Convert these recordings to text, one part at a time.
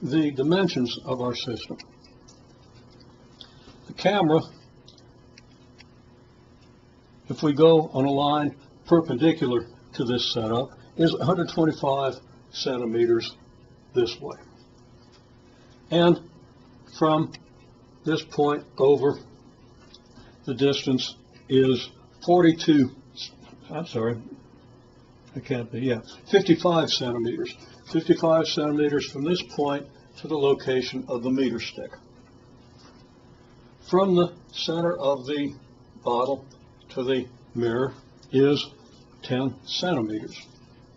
the dimensions of our system. The camera, if we go on a line perpendicular to this setup, is 125 centimeters this way. And from this point over, the distance is 55 centimeters. 55 centimeters from this point to the location of the meter stick. From the center of the bottle to the mirror is 10 centimeters.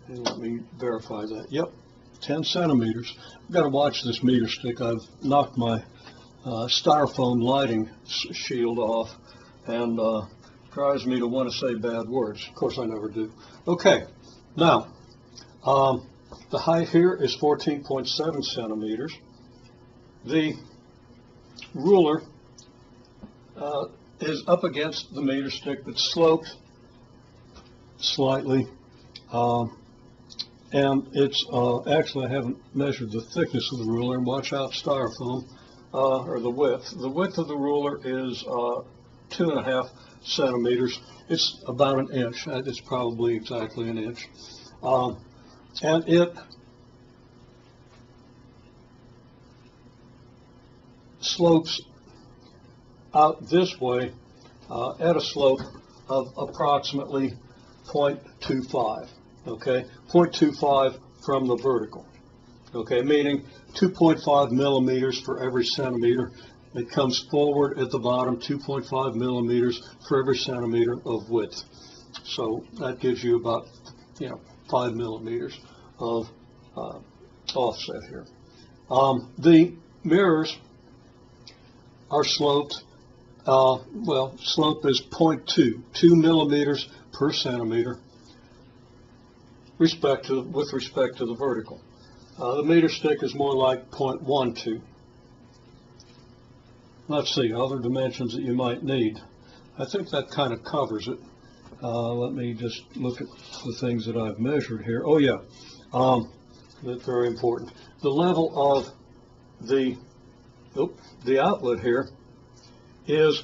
And let me verify that. Yep, 10 centimeters. I've got to watch this meter stick. I've knocked my styrofoam lighting shield off, and drives me to want to say bad words. Of course, I never do. Okay, now, the height here is 14.7 centimeters. The ruler is up against the meter stick, but sloped slightly. And it's, actually I haven't measured the thickness of the ruler, and watch out styrofoam, or the width. The width of the ruler is 2.5 centimeters. It's about an inch. It's probably exactly an inch. And it slopes out this way at a slope of approximately 0.25. Okay, 0.25 from the vertical. Okay, meaning 2.5 millimeters for every centimeter. It comes forward at the bottom, 2.5 millimeters for every centimeter of width. So that gives you about, 5 millimeters of offset here. The mirrors are sloped. Slope is 2 millimeters per centimeter with respect to the vertical. The meter stick is more like 0.12. Let's see, other dimensions that you might need. I think that kind of covers it. Let me just look at the things that I've measured here. Oh yeah, that's very important. The level of the outlet here is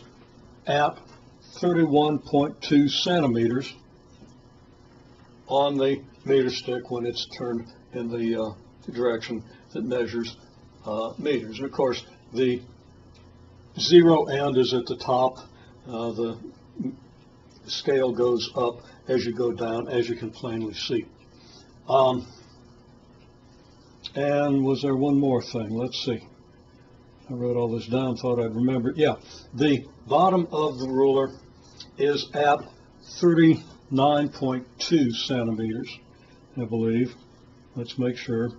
at 31.2 centimeters on the meter stick when it's turned in the direction that measures meters. And of course, the zero end is at the top. The scale goes up as you go down, as you can plainly see. And was there one more thing? Let's see. I wrote all this down, thought I'd remember it. Yeah, the bottom of the ruler is at 39.2 centimeters, I believe. Let's make sure.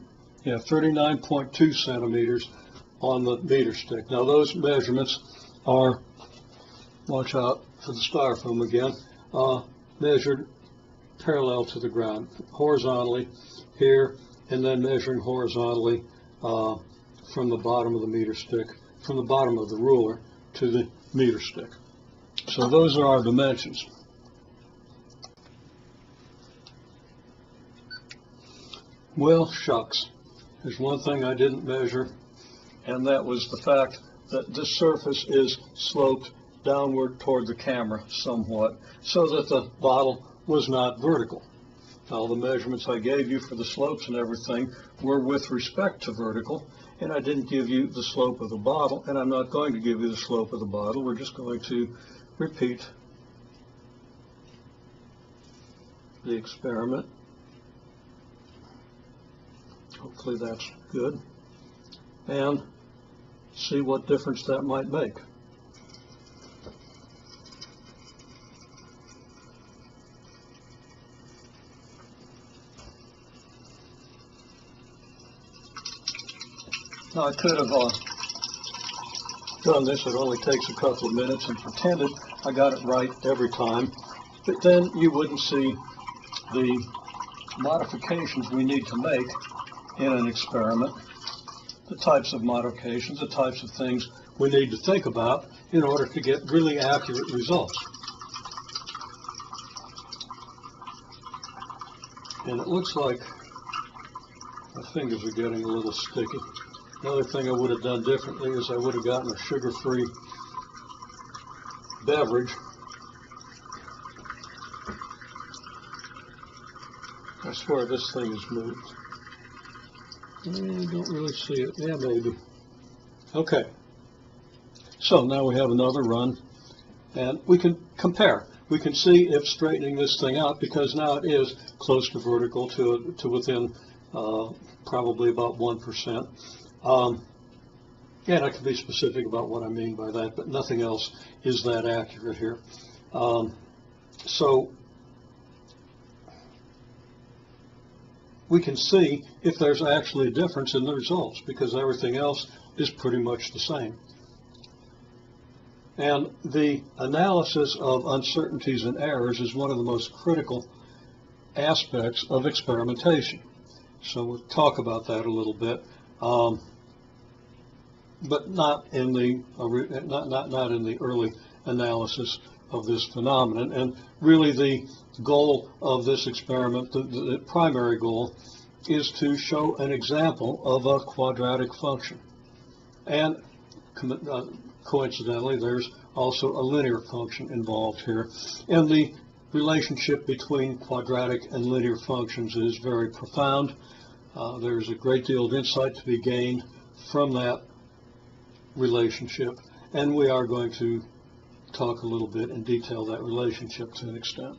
Yeah, 39.2 centimeters on the meter stick. Now those measurements are, watch out for the styrofoam again, measured parallel to the ground, horizontally here, and then measuring horizontally from the bottom of the meter stick, from the bottom of the ruler to the meter stick. So those are our dimensions. Well, shucks. There's one thing I didn't measure, and that was the fact that this surface is sloped downward toward the camera somewhat, so that the bottle was not vertical. All the measurements I gave you for the slopes and everything were with respect to vertical, and I didn't give you the slope of the bottle, and I'm not going to give you the slope of the bottle. We're just going to repeat the experiment. Hopefully that's good, and see what difference that might make. Now I could have done this, it only takes a couple of minutes, and pretended I got it right every time, but then you wouldn't see the modifications we need to make in an experiment, the types of modifications, the types of things we need to think about in order to get really accurate results. And it looks like my fingers are getting a little sticky. Another thing I would have done differently is I would have gotten a sugar-free beverage. I swear this thing is moved. I don't really see it. Yeah, maybe. Okay. So now we have another run, and we can compare. We can see if straightening this thing out, because now it is close to vertical to within probably about 1%. And I can be specific about what I mean by that, but nothing else is that accurate here. So we can see if there's actually a difference in the results, because everything else is pretty much the same. And the analysis of uncertainties and errors is one of the most critical aspects of experimentation. So we'll talk about that a little bit, but not in the not in the early analysis of this phenomenon. And really, the goal of this experiment, the primary goal, is to show an example of a quadratic function. And coincidentally, there's also a linear function involved here. And the relationship between quadratic and linear functions is very profound. There's a great deal of insight to be gained from that relationship, and we are going to talk a little bit and detail that relationship to an extent.